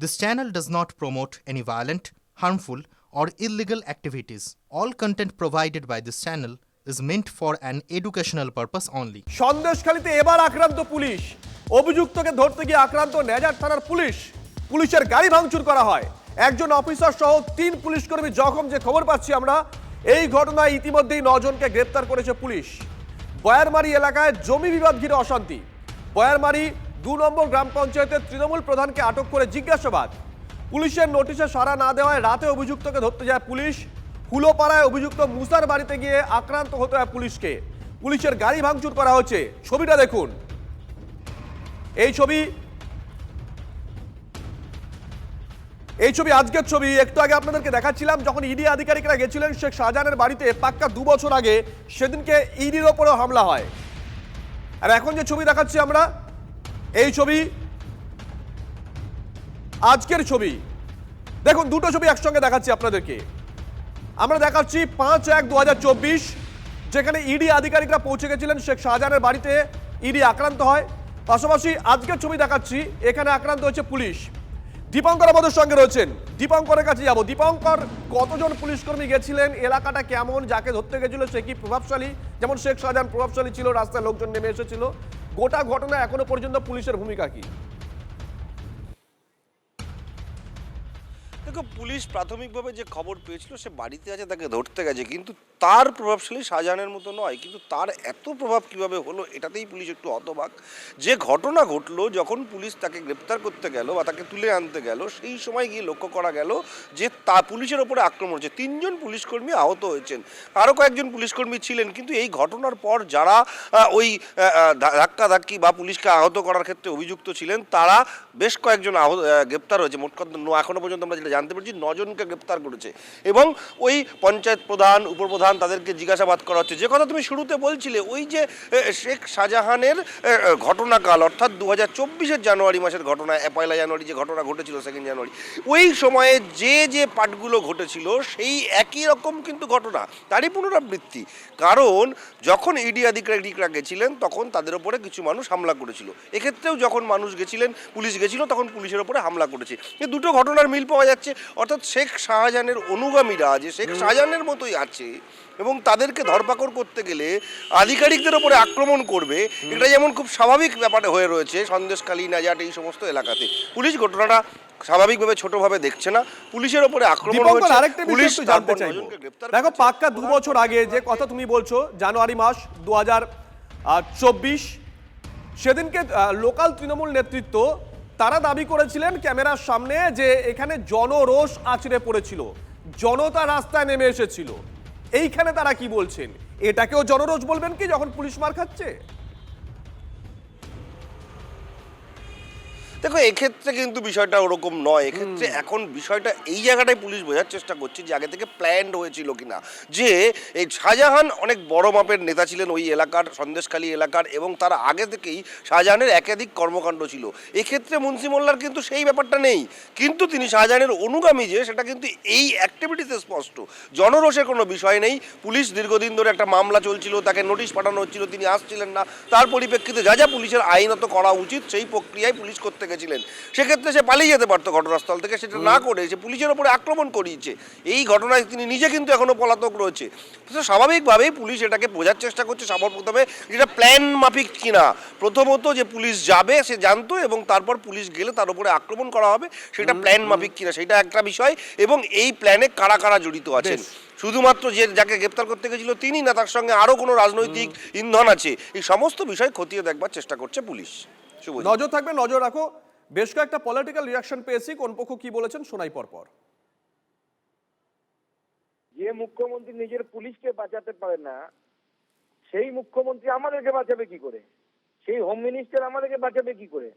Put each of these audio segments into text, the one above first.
This channel does not promote any violent, harmful, or illegal activities. All content provided by this channel is meant for an educational purpose only. সন্দেশখালীতে এবার আক্রান্ত police. অভিযুক্তকে ধরতে গিয়ে আক্রান্ত nasal থানার police. পুলিশের গাড়ি ভাঙচুর করা হয়। একজন অফিসার সহ 3 পুলিশকর্মী জখম, যে খবর পাচ্ছি আমরা। এই ঘটনায় ইতিমধ্যেই 9 জনকে গ্রেপ্তার করেছে পুলিশ। বয়ারমারি এলাকায় জমি বিবাদ ঘিরে অশান্তি। বয়ারমারি 2 নম্বর গ্রাম পঞ্চায়েতের তৃণমূল প্রধানকে আটক করে জিজ্ঞাসাবাদ। পুলিশের নোটিশে সাড়া না দেওয়ায় রাতে অভিযুক্তকে ধরতে যায় পুলিশ। হুলোপাড়ায় অভিযুক্ত মুসার বাড়িতে গিয়ে আক্রান্ত হতে হয় পুলিশকে। পুলিশের গাড়ি ভাঙচুর করা হচ্ছে। ছবিটা দেখুন, এই ছবি আজকের ছবি। একটু আগে আপনাদেরকে দেখাচ্ছিলাম যখন ইডি আধিকারিকরা গেছিলেন শেখ শাহজাহানের বাড়িতে পাক্কা 2 বছর আগে, সেদিনকে ইডির ওপরেও হামলা হয়। আর এখন যে ছবি দেখাচ্ছি আমরা, এই ছবি আজকের ছবি। দেখুন, দুটো ছবি একসঙ্গে দেখাচ্ছি আপনাদেরকে। আমরা দেখাচ্ছি 5/1/2024, যেখানে ইডি আধিকারিকরা পৌঁছে গেছিলেন শেখ শাহজাহানের বাড়িতে, ইডি আক্রান্ত হয়। পাশাপাশি আজকের ছবি দেখাচ্ছি, এখানে আক্রান্ত হচ্ছে পুলিশ। দীপঙ্কর আমাদের সঙ্গে রয়েছেন, দীপঙ্করের কাছে যাব। দীপঙ্কর, কতজন পুলিশকর্মী গেছিলেন? এলাকাটা কেমন? যাকে ধরতে গেছিল সে কি প্রভাবশালী, যেমন শেখ শাহজাহান প্রভাবশালী ছিল, রাস্তায় লোকজন নেমে এসেছিল? গোটা ঘটনা এখনো পর্যন্ত পুলিশের ভূমিকা কি? দেখো, পুলিশ প্রাথমিকভাবে যে খবর পেয়েছিল সে বাড়িতে আছে, তাকে ধরতে গেছে, কিন্তু তার প্রভাবশালী শাহজাহানের মতো নয়। কিন্তু তার এত প্রভাব কিভাবে হলো, এটাতেই পুলিশ একটু হতবাক। যে ঘটনা ঘটলো, যখন পুলিশ তাকে গ্রেপ্তার করতে গেল বা তাকে তুলে আনতে গেল, সেই সময় গিয়ে লক্ষ্য করা গেল যে পুলিশের ওপরে আক্রমণ হচ্ছে। 3 জন পুলিশকর্মী আহত হয়েছেন, আরও কয়েকজন পুলিশকর্মী ছিলেন। কিন্তু এই ঘটনার পর যারা ওই ধাক্কাধাক্কি বা পুলিশকে আহত করার ক্ষেত্রে অভিযুক্ত ছিলেন, তারা বেশ কয়েকজন গ্রেপ্তার হয়েছে। মোট কথা এখনো পর্যন্ত আমরা যেটা জানতে পারছি 9 জনকে গ্রেপ্তার করেছে। এবং ওই পঞ্চায়েত প্রধান, উপপ্রধান, তাদেরকে জিজ্ঞাসাবাদ করা হচ্ছে। যে কথা তুমি শুরুতে বলছিলে, ওই যে শেখ শাহজাহানের ঘটনাকাল, অর্থাৎ 2024-এর জানুয়ারি মাসের ঘটনা, 1 জানুয়ারি যে ঘটনা ঘটেছিল, 2 জানুয়ারি, ওই সময়ে যে পাঠগুলো ঘটেছিল সেই একই রকম কিন্তু ঘটনা, তারই পুনরাবৃত্তি। কারণ যখন ইডি আধিকারিকরা গেছিলেন তখন তাদের ওপরে কিছু মানুষ হামলা করেছিল। এক্ষেত্রেও যখন মানুষ গেছিলেন, পুলিশ গেছিল, তখন পুলিশের ওপরে হামলা করেছে। এই দুটো ঘটনার মিল পাওয়া যাচ্ছে। অর্থাৎ শেখ শাহজাহানের অনুগামীরা যে শেখ শাহজাহানের মতোই আছে, এবং তাদেরকে ধরপাকড় করতে গেলে আধিকারিকদের ওপরে আক্রমণ করবে, এটা যেমন খুব স্বাভাবিক ব্যাপারে হয়ে রয়েছে সন্দেশখালী, নাজাট, এই সমস্ত এলাকাতে। পুলিশ ঘটনাটা স্বাভাবিকভাবে ছোটভাবে দেখছে না। পুলিশের ওপরে আক্রমণ হয়েছে। পুলিশ জানতে চাইবো, দেখো পাক্কা 2 বছর আগে যে কথা তুমি বলছো, জানুয়ারি মাস 2024, সেদিনকে লোকাল তৃণমূল নেতৃত্ব তারা দাবি করেছিলেন ক্যামেরার সামনে যে এখানে জনরোষ আছড়ে পড়েছিল, জনতা রাস্তায় নেমে এসেছিল। এইখানে তারা কি বলছেন? এটাকেও জনরোষ বলবেন কি যখন পুলিশ মার খাচ্ছে? দেখো, এক্ষেত্রে কিন্তু বিষয়টা ওরকম নয়। এক্ষেত্রে এখন বিষয়টা এই জায়গাটায় পুলিশ বোঝার চেষ্টা করছে যে আগে থেকে প্ল্যান্ড হয়েছিল কিনা। যে এই শাহজাহান অনেক বড় মাপের নেতা ছিলেন ওই এলাকার, সন্দেশখালী এলাকার, এবং তার আগে থেকেই শাহজাহানের একাধিক কর্মকাণ্ড ছিল। এক্ষেত্রে মুন্সি মোল্লার কিন্তু সেই ব্যাপারটা নেই। কিন্তু তিনি শাহজাহানের অনুগামী, যে সেটা কিন্তু এই অ্যাক্টিভিটিতে স্পষ্ট। জনরোষের কোনো বিষয় নেই। পুলিশ দীর্ঘদিন ধরে একটা মামলা চলছিল, তাকে নোটিশ পাঠানো হচ্ছিল, তিনি আসছিলেন না। তার পরিপ্রেক্ষিতে যা পুলিশের আইনত করা উচিত সেই প্রক্রিয়ায় পুলিশ করতে গেছিলেন। সেক্ষেত্রে সে পালিয়ে যেতে পারতো ঘটনাস্থল থেকে, সেটা না করে সে পুলিশের ওপরে আক্রমণ করিয়েছে। এই ঘটনায় তিনি নিজে কিন্তু এখনো পলাতক রয়েছে। স্বাভাবিকভাবেই পুলিশ এটাকে বোঝার চেষ্টা করছে সর্বপ্রথমে, যেটা প্ল্যান মাফিক কিনা। প্রথমত যে পুলিশ যাবে সে জানতো, এবং তারপর পুলিশ গেলে তার উপরে আক্রমণ করা হবে, সেটা প্ল্যান মাফিক কিনা সেটা একটা বিষয়। এবং এই প্ল্যানে কারা কারা জড়িত আছেন, শুধুমাত্র যাকে গ্রেপ্তার করতে গেছিল তিনি না, তার সঙ্গে আরো কোনো রাজনৈতিক ইন্ধন আছে, এই সমস্ত বিষয় খতিয়ে দেখবার চেষ্টা করছে পুলিশ। নজর থাকবে, নজর রাখো। বেশ কয়েকটা পলিটিক্যাল রিঅ্যাকশন পেয়েছি, কোন পক্ষ কি বলেছেন শোনাই পরপর। যে মুখ্যমন্ত্রী নিজের পুলিশকে বাঁচাতে পারে না, সেই মুখ্যমন্ত্রী আমাদেরকে বাঁচাবে কি করে? সেই হোম মিনিস্টার আমাদেরকে বাঁচাবে কি করে?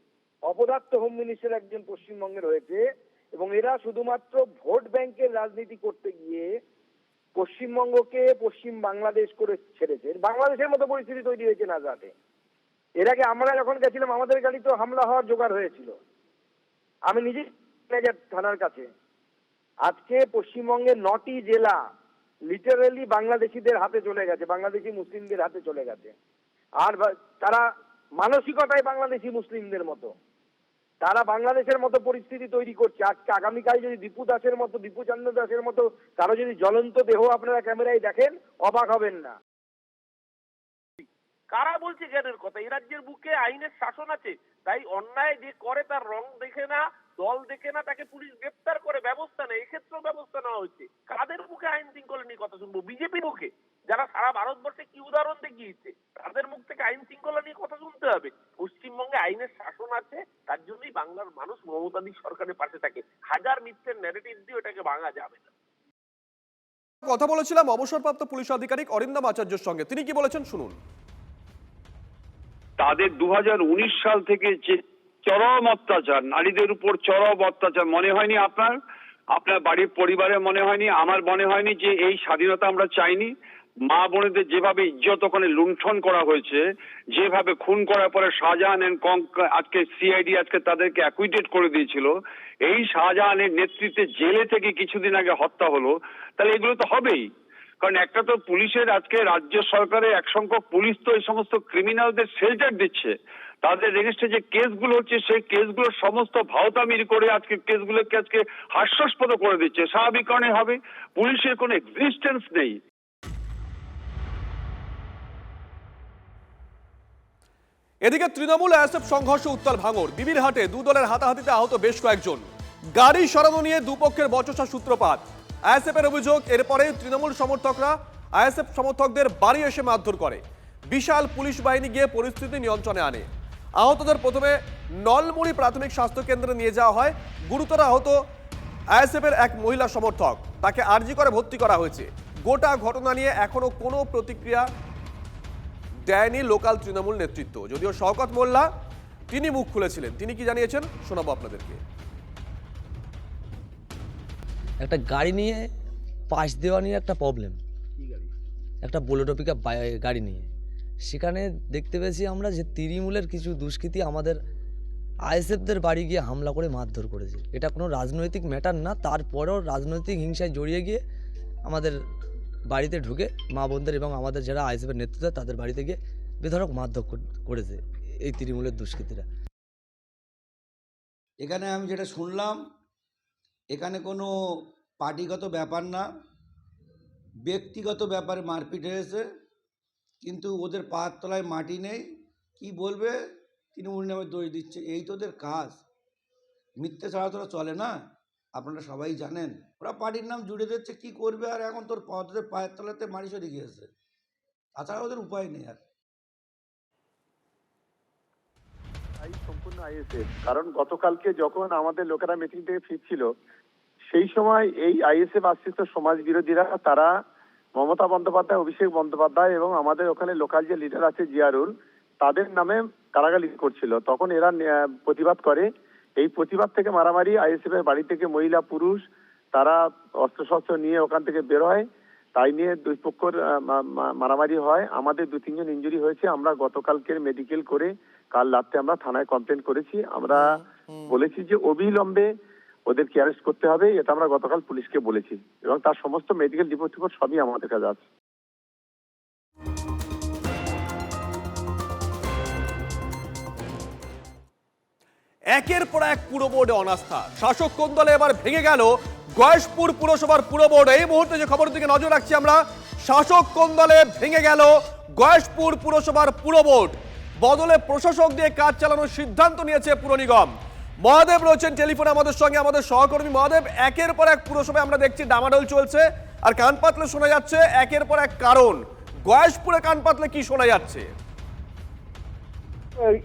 অপদার্থ হোম মিনিস্টার একজন পশ্চিমবঙ্গের হয়েছে, এবং এরা শুধুমাত্র ভোট ব্যাংকের রাজনীতি করতে গিয়ে পশ্চিমবঙ্গকে পশ্চিম বাংলাদেশ করে ছেড়েছে। বাংলাদেশের মতো পরিস্থিতি তৈরি হয়েছে নাজাতে। এর আগে আমরা যখন গেছিলাম আমাদের গাড়ি তো হামলা হওয়ার জোগাড় হয়েছিল। আমি নিজে থানার কাছে। আজকে পশ্চিমবঙ্গের 9টি জেলা লিটারালি বাংলাদেশিদের হাতে চলে গেছে, বাংলাদেশি মুসলিমদের হাতে চলে গেছে। আর তারা মানসিকতায় বাংলাদেশি মুসলিমদের মতো। তারা বাংলাদেশের মতো পরিস্থিতি তৈরি করছে। আজকে আগামীকাল যদি দীপু চন্দ্র দাসের মতো কারো যদি জ্বলন্ত দেহ আপনারা ক্যামেরায় দেখেন, অবাক হবেন না। কারা বলছে জ্ঞানের কথা? এই রাজ্যের বুকে আইনের শাসন আছে, তাই অন্যায় যে করে তার রং দেখে না, দল দেখে না, তাকে পুলিশ গ্রেপ্তার করে ব্যবস্থা নেয়। এক্ষেত্রেও ব্যবস্থা নেওয়া হচ্ছে। কাদের মুখে আইন শৃঙ্খলা নিয়ে কথা শুনবো? বিজেপির মুখে, যারা সারা ভারতবর্ষে কি উদাহরণ দেখিয়েছে, তাদের মুখ থেকে আইন শৃঙ্খলা নিয়ে কথা শুনতে হবে? পশ্চিমবঙ্গে আইনের শাসন আছে, তার জন্যই বাংলার মানুষ মমতাদি সরকারের পাশে থাকে। হাজার মিথ্যের ন্যারেটিভ দিয়ে ওটাকে ভাঙা যাবে না। কথা বলেছিলাম অবসরপ্রাপ্ত পুলিশ আধিকারিক অরিন্দম আচার্যের সঙ্গে, তিনি কি বলেছেন শুনুন। তাদের 2019 সাল থেকে যে চরম অত্যাচার, নারীদের উপর চরম অত্যাচার, মনে হয়নি আপনার বাড়ির পরিবারে মনে হয়নি, আমার মনে হয়নি যে এই স্বাধীনতা আমরা চাইনি? মা বোনেদের যেভাবে ইজ্জত ওখানে লুণ্ঠন করা হয়েছে, যেভাবে খুন করার পরে শাহজাহান আজকে সিআইডি আজকে তাদেরকে অ্যাকুইটেড করে দিয়েছিল, এই শাহজাহানের নেতৃত্বে জেলে থেকে কিছুদিন আগে হত্যা হলো, তাহলে এগুলো তো হবেই। কারণ একটা তো পুলিশের আজকে রাজ্য সরকারের এক সংখ্যক পুলিশ তো এই সমস্ত ক্রিমিনালদের শেল্টার দিচ্ছে, তাদের রেজিস্ট্রে যে কেসগুলো হচ্ছে সেই কেসগুলো সমস্ত ভাওতামির করে আজকে কেসগুলোকে আজকে হাস্যাস্পদ করে দিচ্ছে। স্বাভাবিক কারণে হবে, পুলিশের কোনো এক্সিস্টেন্স নেই। এদিকে তৃণমূল আইএসএফ সংঘর্ষ উত্তাল ভাঙড়, বিবিরহাটে দু দলের হাতাহাতিতে আহত বেশ কয়েকজন, গাড়ি সরানো নিয়ে দুপক্ষের বচসা সূত্রপাত। আইএসএফ এর অভিযোগ, এরপরে তৃণমূল সমর্থকরা আইএসএফ সমর্থকদের বাড়ি এসে মারধর করে। বিশাল পুলিশ বাহিনী গিয়ে পরিস্থিতি নিয়ন্ত্রণে আনে। আহতদের প্রথমে নলমুড়ি প্রাথমিক স্বাস্থ্য কেন্দ্রে নিয়ে যাওয়া হয়। গুরুতর আহত আইএসএফ এর এক মহিলা সমর্থক, তাকে আরজি করে ভর্তি করা হয়েছে। গোটা ঘটনা নিয়ে এখনো কোনো প্রতিক্রিয়া দেয়নি লোকাল তৃণমূল নেতৃত্ব, যদিও শওকত মোল্লা তিনি মুখ খুলেছিলেন। তিনি কি জানিয়েছেন শোনাবো আপনাদেরকে। একটা গাড়ি নিয়ে পাশ দেওয়া নিয়ে একটা প্রবলেম, একটা বোলেরো পিকআপ গাড়ি নিয়ে সেখানে দেখতে পেয়েছি আমরা যে তৃণমূলের কিছু দুষ্কৃতী আমাদের আইএসএফদের বাড়ি গিয়ে হামলা করে মারধর করেছে। এটা কোনো রাজনৈতিক ম্যাটার না, তারপরেও রাজনৈতিক হিংসায় জড়িয়ে গিয়ে আমাদের বাড়িতে ঢুকে মা বোনদের এবং আমাদের যারা আইএসএফের নেতৃত্ব তাদের বাড়িতে গিয়ে বেধড়ক মারধর করেছে এই তৃণমূলের দুষ্কৃতীরা। এখানে আমি যেটা শুনলাম, এখানে কোনো পার্টিগত ব্যাপার না, ব্যক্তিগত ব্যাপারে মারপিট হয়েছে, কিন্তু ওদের পায়ের তলায় মাটি নেই। কি বলবে, তৃণমূল নামে দোষ দিচ্ছে, এই তো ওদের কাজ। মিথ্যে ছাড়া তোরা চলে না, আপনারা সবাই জানেন। ওরা পার্টির নাম জুড়ে দিচ্ছে, কি করবে? আর এখন ওদের পায়ের তলাতে মাটি সরে গিয়েছে, তাছাড়া ওদের উপায় নেই আর। সম্পূর্ণ আইএসএফ, কারণ গতকালকে যখন আমাদের লোকেরা মিটিং থেকে ফিরছিল সেই সময় এই আইএসএফ আশ্রিত সমাজ বিরোধীরা, তারা মমতা বন্দ্যোপাধ্যায়, অভিষেক বন্দ্যোপাধ্যায় এবং আমাদের ওখানে লোকাল যে লিডার আছে জিয়ারুল, তাদের নামে গালাগালি করছিল। তখন এরা প্রতিবাদ করে। এই প্রতিবাদ থেকে মারামারি, আইএসএফ এর বাড়ি থেকে মহিলা পুরুষ তারা অস্ত্রশস্ত্র নিয়ে ওখান থেকে বের হয়। তাই নিয়ে দুই পক্ষের মারামারি হয়। আমাদের 2-3 জন ইনজুরি হয়েছে। আমরা গতকালকে মেডিকেল করে কাল রাতে আমরা থানায় কমপ্লেন করেছি। আমরা বলেছি যে অবিলম্বে ওদেরকে অ্যারেস্ট করতে হবে, এটা আমরা গতকাল পুলিশকে বলেছি এবং তার সমস্ত মেডিকেল রিপোর্ট সবই আমাদের কাছে আছে। একের পর এক পুর বোর্ডে অনাস্থা, শাসক কোন দলে এবার ভেঙে গেল গয়েশপুর পুরসভার পুর বোর্ড। এই মুহূর্তে যে খবরের দিকে নজর রাখছি আমরা, শাসক কোন দলে ভেঙে গেল গয়েশপুর পুরসভার পুর বোর্ড। বদলে প্রশাসক দিয়ে কাজ চালানোর সিদ্ধান্ত নিয়েছে পুর নিগম। মহাদেব রয়েছেন টেলিফোনে আমাদের সঙ্গে, আমাদের সহকর্মী মহাদেব। একের পর এক পুরসভায় আমরা দেখছি ডামাডোল চলছে, আর কান পাতলে শোনা যাচ্ছে একের পর এক কারণ। গয়েশপুরে কান পাতলে কি শোনা যাচ্ছে?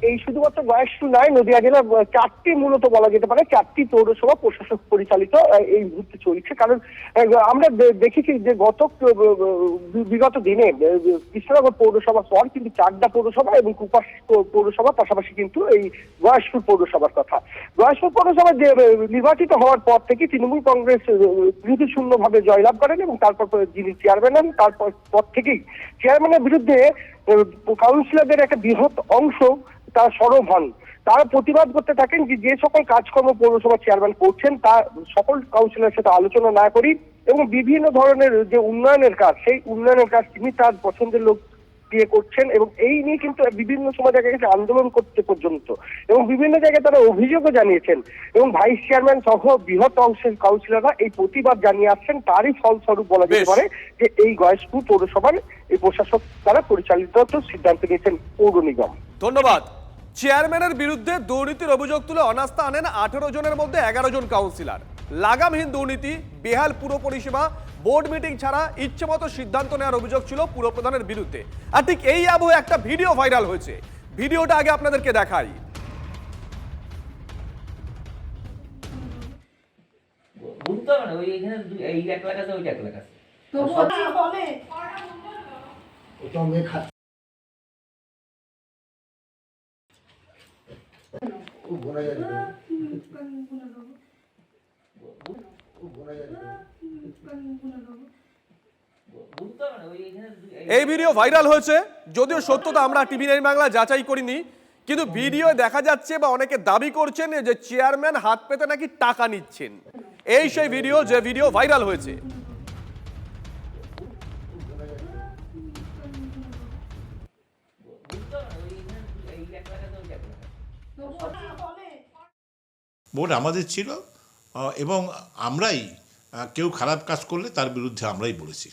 এই শুধুমাত্র গয়েশপুর নয়, নদিয়া জেলার 4টি মূলত বলা যেতে পারে 4টি পৌরসভা প্রশাসক পরিচালিত এই মুহূর্তে চলছে। কারণ আমরা দেখেছি যে বিগত দিনে কৃষ্ণনগর পৌরসভা পর কিন্তু 4টা পৌরসভা এবং কুপাস পৌরসভা, পাশাপাশি কিন্তু এই গয়েশপুর পৌরসভার কথা। গয়েশপুর পৌরসভা যে নির্বাচিত হওয়ার পর থেকে তৃণমূল কংগ্রেস বিরোধী শূন্যভাবে জয়লাভ করেন এবং তারপর যিনি চেয়ারম্যান হন তারপর থেকেই চেয়ারম্যানের বিরুদ্ধে কাউন্সিলরদের একটা বৃহৎ অংশ তারা সরব হন। তারা প্রতিবাদ করতে থাকেন যে সকল কাজকর্ম পৌরসভা চেয়ারম্যান করছেন তা সকল কাউন্সিলরের সাথে আলোচনা না করি এবং বিভিন্ন ধরনের যে উন্নয়নের কাজ, সেই উন্নয়নের কাজ তিনি তার পছন্দের লোক দিয়ে করছেন, এবং এই নিয়ে কিন্তু বিভিন্ন সময় দেখা গেছে আন্দোলন করতে পর্যন্ত, এবং বিভিন্ন জায়গায় তারা অভিযোগও জানিয়েছেন, এবং ভাইস চেয়ারম্যান সহ বৃহৎ অংশের কাউন্সিলররা এই প্রতিবাদ জানিয়ে আসছেন। তারই ফলস্বরূপ বলা যেতে বেশ। পারে যে এই গয়েশপুর পৌরসভার এই প্রশাসক দ্বারা পরিচালিত সিদ্ধান্ত নিয়েছেন পৌর নিগম। ধন্যবাদ। চেয়ারম্যানের বিরুদ্ধে দুর্নীতির অভিযোগ তুলে অনাস্থা আনেন 18 জনের মধ্যে 11 জন কাউন্সিলর। লাগামহীন দুর্নীতি, বেহাল পুর পরিষেবা, বোর্ড মিটিং ছাড়া ইচ্ছেমতো সিদ্ধান্ত নেওয়ার অভিযোগ ছিল পুরপ্রধানের বিরুদ্ধে। আর ঠিক এই আবহে একটা ভিডিও ভাইরাল হয়েছে। ভিডিওটা আগে আপনাদেরকে দেখাই। বুঝতে হবে না, ওই এখানে এই 1 লাখ আছে, ওই 1 লাখ আছে। এই ভিডিও ভাইরাল হয়েছে, যদিও সত্যতা আমরা টিভি9 বাংলা যাচাই করিনি, কিন্তু ভিডিও দেখা যাচ্ছে বা অনেকে দাবি করছেন যে চেয়ারম্যান হাত পেতে নাকি টাকা নিচ্ছেন। এই সেই ভিডিও, যে ভিডিও ভাইরাল হয়েছে। ভোট আমাদের ছিল এবং আমরাই কেউ খারাপ কাজ করলে তার বিরুদ্ধে আমরাই বলেছি।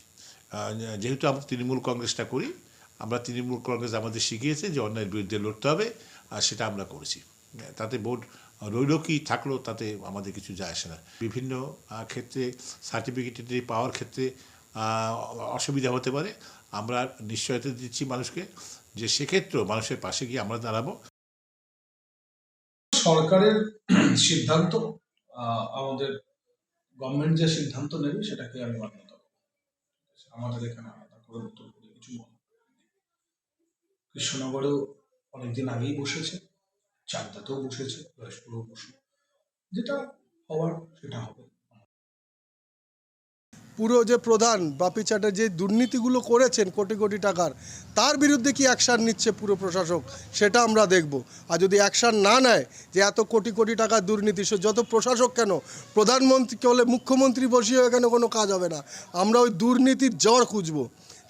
যেহেতু আমরা তৃণমূল কংগ্রেসটা করি, আমরা তৃণমূল কংগ্রেস আমাদের শিখিয়েছে যে অন্যায়ের বিরুদ্ধে লড়তে হবে, আর সেটা আমরা করেছি। তাতে ভোট রইল কি থাকলো তাতে আমাদের কিছু যায় আসে না। বিভিন্ন ক্ষেত্রে সার্টিফিকেট পাওয়ার ক্ষেত্রে অসুবিধা হতে পারে, আমরা নিশ্চয়তা দিচ্ছি মানুষকে যে সেক্ষেত্রেও মানুষের পাশে গিয়ে আমরা দাঁড়াবো। সরকারের সিদ্ধান্ত, আমাদের গভর্নমেন্ট যে সিদ্ধান্ত নেবে সেটাকে আমি মান্যতা করব। আমাদের এখানে আলাদা করে নতুন করে কিছু মনে কৃষ্ণনগরেও অনেকদিন আগেই বসেছে, চাকদাতেও বসেছে, গয়েশপুরেও বসে, যেটা হওয়ার সেটা হবে। পুরো যে প্রধান বাপি চ্যাটার্জি যে দুর্নীতিগুলো করেছেন কোটি কোটি টাকার, তার বিরুদ্ধে কি অ্যাকশান নিচ্ছে পুরো প্রশাসক সেটা আমরা দেখব। আর যদি অ্যাকশান না নেয়, যে এত কোটি কোটি টাকার দুর্নীতি, সে যত প্রশাসক কেন, প্রধানমন্ত্রীকে হলে মুখ্যমন্ত্রী বসিয়ে এখানে কোনো কাজ হবে না। আমরা ওই দুর্নীতির জড় খুঁজব।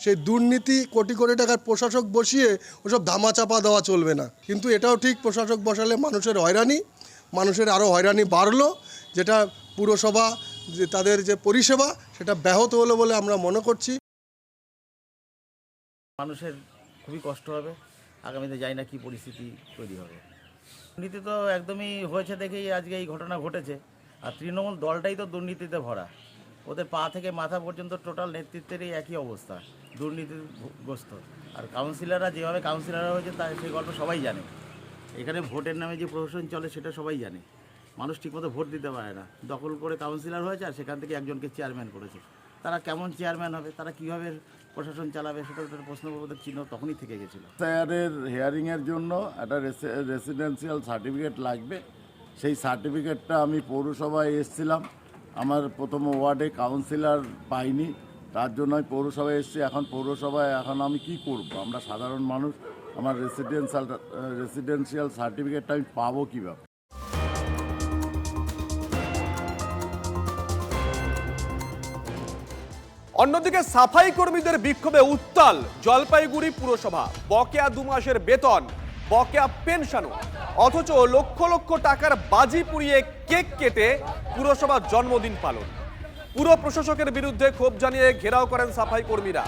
সেই দুর্নীতি কোটি কোটি টাকার প্রশাসক বসিয়ে ওসব ধামাচাপা দেওয়া চলবে না। কিন্তু এটাও ঠিক, প্রশাসক বসালে মানুষের হয়রানি, মানুষের আরও হয়রানি বাড়লো, যেটা পুরসভা যে তাদের যে পরিষেবা সেটা ব্যাহত হলো বলে আমরা মনে করছি। মানুষের খুবই কষ্ট হবে, আগামীতে জানি না কী পরিস্থিতি তৈরি হবে। দুর্নীতি তো একদমই হয়েছে দেখেই আজকে এই ঘটনা ঘটেছে। আর তৃণমূল দলটাই তো দুর্নীতিতে ভরা, ওদের পা থেকে মাথা পর্যন্ত টোটাল নেতৃত্বেরই একই অবস্থা, দুর্নীতিগ্রস্ত। আর কাউন্সিলররা যেভাবে কাউন্সিলররা হয়েছে তা সেই গল্প সবাই জানে। এখানে ভোটের নামে যে প্রশাসন চলে সেটা সবাই জানে। মানুষ ঠিকমতো ভোট দিতে পারে না, দখল করে কাউন্সিলর হয়েছে আর সেখান থেকে একজনকে চেয়ারম্যান করেছে। তারা কেমন চেয়ারম্যান হবে, তারা কীভাবে প্রশাসন চালাবে, সেটা একটা প্রশ্নবোধক চিহ্ন তখনই থেকে গেছিলো। এসআইআরের হিয়ারিংয়ের জন্য একটা রেসিডেন্সিয়াল সার্টিফিকেট লাগবে। সেই সার্টিফিকেটটা আমি পৌরসভায় এসেছিলাম, আমার প্রথম ওয়ার্ডে কাউন্সিলর পাইনি, তার জন্য আমি পৌরসভায় এসেছি। এখন পৌরসভায় এখন আমি কি করব? আমরা সাধারণ মানুষ, আমার রেসিডেন্সিয়াল সার্টিফিকেটটা আমি পাবো কীভাবে? অন্যদিকে সাফাই কর্মীদের বিক্ষোভে উত্তাল জলপাইগুড়ি পুরসভা। বকেয়া 2 মাসের বেতন, বকেয়া পেনশনও, অথচ লক্ষ লক্ষ টাকার বাজি পুড়িয়ে কেক কেটে পুরসভার জন্মদিন পালন। পুর প্রশাসকের বিরুদ্ধে ক্ষোভ জানিয়ে ঘেরাও করেন সাফাই কর্মীরা।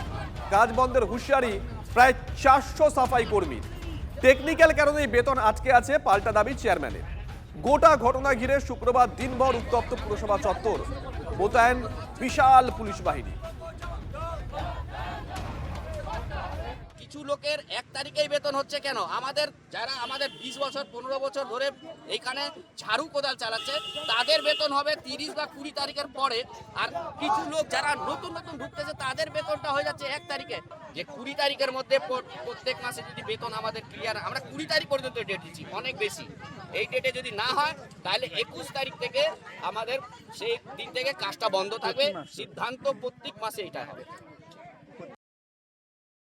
কাজ বন্ধের হুঁশিয়ারি প্রায় 400 সাফাই কর্মীর। টেকনিক্যাল কারণেই বেতন আটকে আছে, পাল্টা দাবি চেয়ারম্যানের। গোটা ঘটনা ঘিরে শুক্রবার দিনভর উত্তপ্ত পুরসভা চত্বর, মোতায়েন বিশাল পুলিশ বাহিনী। কিছু লোকের 1 তারিখেই বেতন হচ্ছে কেন? যারা আমাদের 20 বছর 15 বছর ধরে এইখানে ঝাড়ু কোদাল চালাচ্ছে, তাদের বেতন হবে 30 বা 20 তারিখের পরে। আর কিছু লোক যারা নতুন নতুন ঢুকতেছে তাদের বেতনটা হয়ে যাচ্ছে 1 তারিখে। যে 20 তারিখের মধ্যে প্রত্যেক মাসে যদি বেতন আমাদের ক্লিয়ার, আমরা 20 তারিখ পর্যন্ত ডেট দিচ্ছি, অনেক বেশি। এই ডেটে যদি না হয় তাহলে 21 তারিখ থেকে আমাদের সেই দিন থেকে কাজটা বন্ধ থাকবে। সিদ্ধান্ত প্রত্যেক মাসে এটা হবে।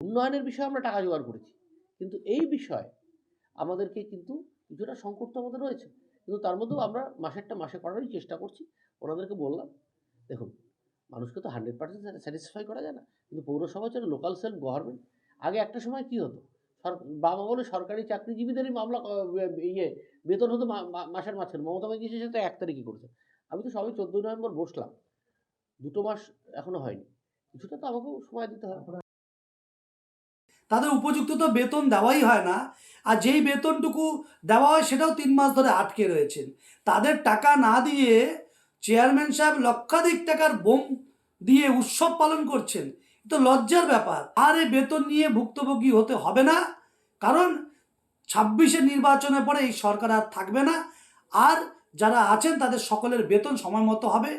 উন্নয়নের বিষয়ে আমরা টাকা জোগাড় করেছি, কিন্তু এই বিষয়ে আমাদেরকে কিন্তু কিছুটা সংকট তো আমাদের রয়েছে, কিন্তু তার মধ্যেও আমরা মাসেরটা মাসে করারই চেষ্টা করছি। ওনাদেরকে বললাম, দেখুন মানুষকে তো 100% স্যাটিসফাই করা যায় না, কিন্তু পৌরসভা হচ্ছে লোকাল সেলফ গভর্নমেন্ট, আগে একটা সময় কি হতো, বাবা বলে সরকারি চাকরিজীবীদেরই মামলা বেতন হতো মাসের মাঝখানে। মমতা ব্যানার্জি সেটা 1 তারিখে করেছে। আমি তো সবে 14 নভেম্বর বসলাম, 2 মাস এখনো হয়নি। কিছুটা তো আমাকেও সময় দিতে হবে। তাদের উপযুক্ত তো বেতন দেওয়াই হয় না, আর যেই বেতনটুকু দেওয়া হয় সেটাও 3 মাস ধরে আটকে রয়েছেন। তাদের টাকা না দিয়ে চেয়ারম্যান সাহেব লক্ষাধিক টাকার বোম দিয়ে উৎসব পালন করছেন, তো লজ্জার ব্যাপার। আর এই বেতন নিয়ে ভুক্তভোগী হতে হবে না, কারণ 26-এর নির্বাচনের পরে এই সরকার আর থাকবে না, আর যারা আছেন তাদের সকলের বেতন সময় মতো হবে।